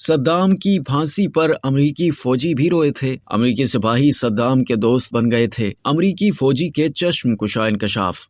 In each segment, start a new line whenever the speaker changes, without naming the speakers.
सद्दाम की फांसी पर अमरीकी फौजी भी रोए थे। अमरीकी सिपाही सद्दाम के दोस्त बन गए थे। अमरीकी फौजी के चश्म कुशा इंकशाफ।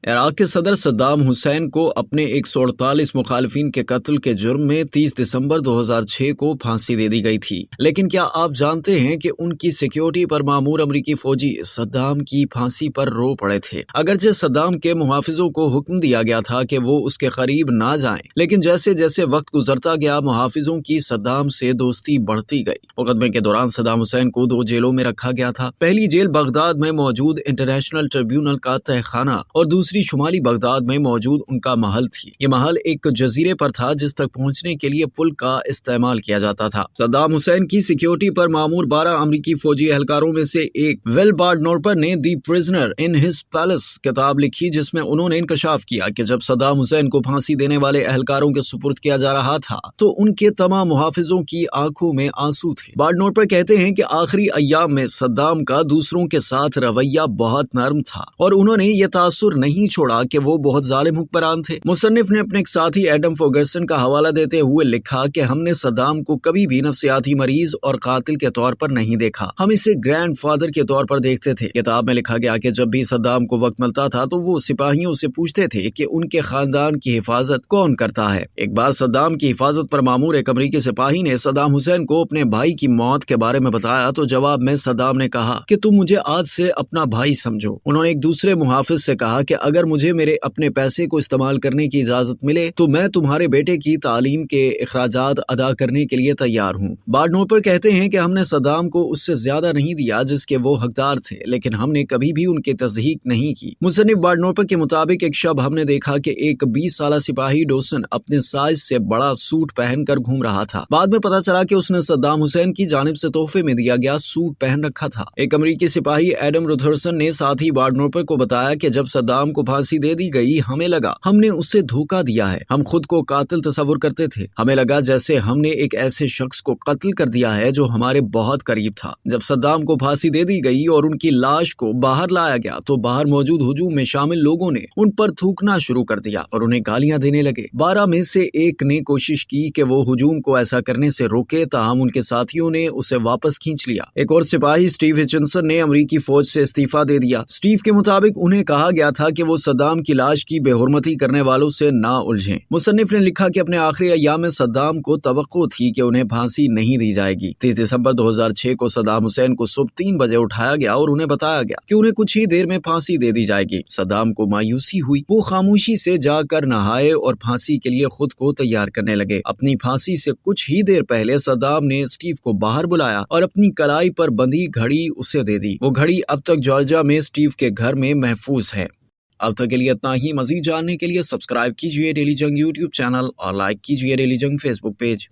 इराक के सदर सद्दाम हुसैन को अपने 148 मुखालिफिन के कत्ल के जुर्म में 30 दिसंबर 2006 को फांसी दे दी गई थी। लेकिन क्या आप जानते हैं कि उनकी सिक्योरिटी पर मामूर अमरीकी फौजी सद्दाम की फांसी पर रो पड़े थे। अगरचे सद्दाम के मुहाफिजों को हुक्म दिया गया था कि वो उसके करीब ना जाएं, लेकिन जैसे जैसे वक्त गुजरता गया मुहाफिजों की सद्दाम से दोस्ती बढ़ती गई। मुकदमे के दौरान सद्दाम हुसैन को 2 जेलों में रखा गया था। पहली जेल बगदाद में मौजूद इंटरनेशनल ट्रिब्यूनल का तहखाना और दूसरी शुमाली बगदाद में मौजूद उनका महल थी। ये महल एक जजीरे पर था जिस तक पहुंचने के लिए पुल का इस्तेमाल किया जाता था। सद्दाम हुसैन की सिक्योरिटी पर मामूर 12 अमरीकी फौजी एहलकारों में से एक विल बार्डनोर्पर ने दी प्रिजनर इन हिज पैलेस किताब लिखी, जिसमें उन्होंने इंकशाफ किया कि जब सद्दाम हुसैन को फांसी देने वाले एहलकारों के सुपुर्द किया जा रहा था तो उनके तमाम मुहाफिजों की आंखों में आंसू थे। बार्डनोर्पर कहते हैं कि आखिरी अय्याम में सद्दाम का दूसरों के साथ रवैया बहुत नरम था और उन्होंने ये तासुर नहीं छोड़ा कि वो बहुत जालिम हुक्मरान थे। मुसन्निफ ने अपने एक साथी एडम फर्गसन का हवाला देते हुए लिखा कि हमने सद्दाम को कभी भी नफ्सियाती मरीज और कातिल के तौर पर नहीं देखा, हम इसे ग्रैंड फादर के तौर पर देखते थे। किताब में लिखा गया कि जब भी सद्दाम को वक्त मिलता था तो वो सिपाहियों से पूछते थे कि उनके खानदान की हिफाजत कौन करता है। एक बार सद्दाम की हिफाजत पर मामूर एक अमरीकी सिपाही ने सद्दाम हुसैन को अपने भाई की मौत के बारे में बताया तो जवाब में सद्दाम ने कहा कि तुम मुझे आज से अपना भाई समझो। उन्होंने एक दूसरे मुहाफिज से कहा कि अगर मुझे मेरे अपने पैसे को इस्तेमाल करने की इजाजत मिले तो मैं तुम्हारे बेटे की तालीम के अखराजात अदा करने के लिए तैयार हूँ। बार्डनोर्पर कहते हैं कि हमने सद्दाम को उससे ज्यादा नहीं दिया जिसके वो हकदार थे, लेकिन हमने कभी भी उनकी तस्दीक नहीं की। मुसन्निफ बार्डनोर्पर के मुताबिक एक शब हमने देखा कि एक 20 साल सिपाही डोसन अपने साइज से बड़ा सूट पहनकर घूम रहा था। बाद में पता चला कि उसने सद्दाम हुसैन की जानिब से तोहफे में दिया गया सूट पहन रखा था। एक अमरीकी सिपाही एडम रुथरसन ने साथ ही बार्डनोर्पर को बताया कि जब सद्दाम को फांसी दे दी गई हमें लगा हमने उससे धोखा दिया है। हम खुद को कातिल तस्वुर करते थे। हमें लगा जैसे हमने एक ऐसे शख्स को कत्ल कर दिया है जो हमारे बहुत करीब था। जब सद्दाम को फांसी दे दी गई और उनकी लाश को बाहर लाया गया तो बाहर मौजूद हुजूम में शामिल लोगों ने उन पर थूकना शुरू कर दिया और उन्हें गालियां देने लगे। 12 में से एक ने कोशिश की कि वो हुजूम को ऐसा करने से रोके, ताहम उनके साथियों ने उसे वापस खींच लिया। एक और सिपाही स्टीव हिचिंसन ने अमरीकी फौज से इस्तीफा दे दिया। स्टीव के मुताबिक उन्हें कहा गया था कि वो सद्दाम की लाश की बेहुरमती करने वालों से ना उलझें। मुसन्निफ ने लिखा कि अपने आखिरी अय्याम में सद्दाम को तवक्को थी कि उन्हें फांसी नहीं दी जाएगी। 30 दिसंबर 2006 को सद्दाम हुसैन को सुबह 3 बजे उठाया गया और उन्हें बताया गया कि उन्हें कुछ ही देर में फांसी दे दी जाएगी। सद्दाम को मायूसी हुई। वो खामोशी से जाकर नहाए और फांसी के लिए खुद को तैयार करने लगे। अपनी फांसी से कुछ ही देर पहले सद्दाम ने स्टीव को बाहर बुलाया और अपनी कलाई पर बंधी घड़ी उसे दे दी। वो घड़ी अब तक जॉर्जिया में स्टीव के घर में महफूज है। अब तक के लिए इतना ही। मजीद जानने के लिए सब्सक्राइब कीजिए डेली जंग यूट्यूब चैनल और लाइक कीजिए डेली जंग फेसबुक पेज।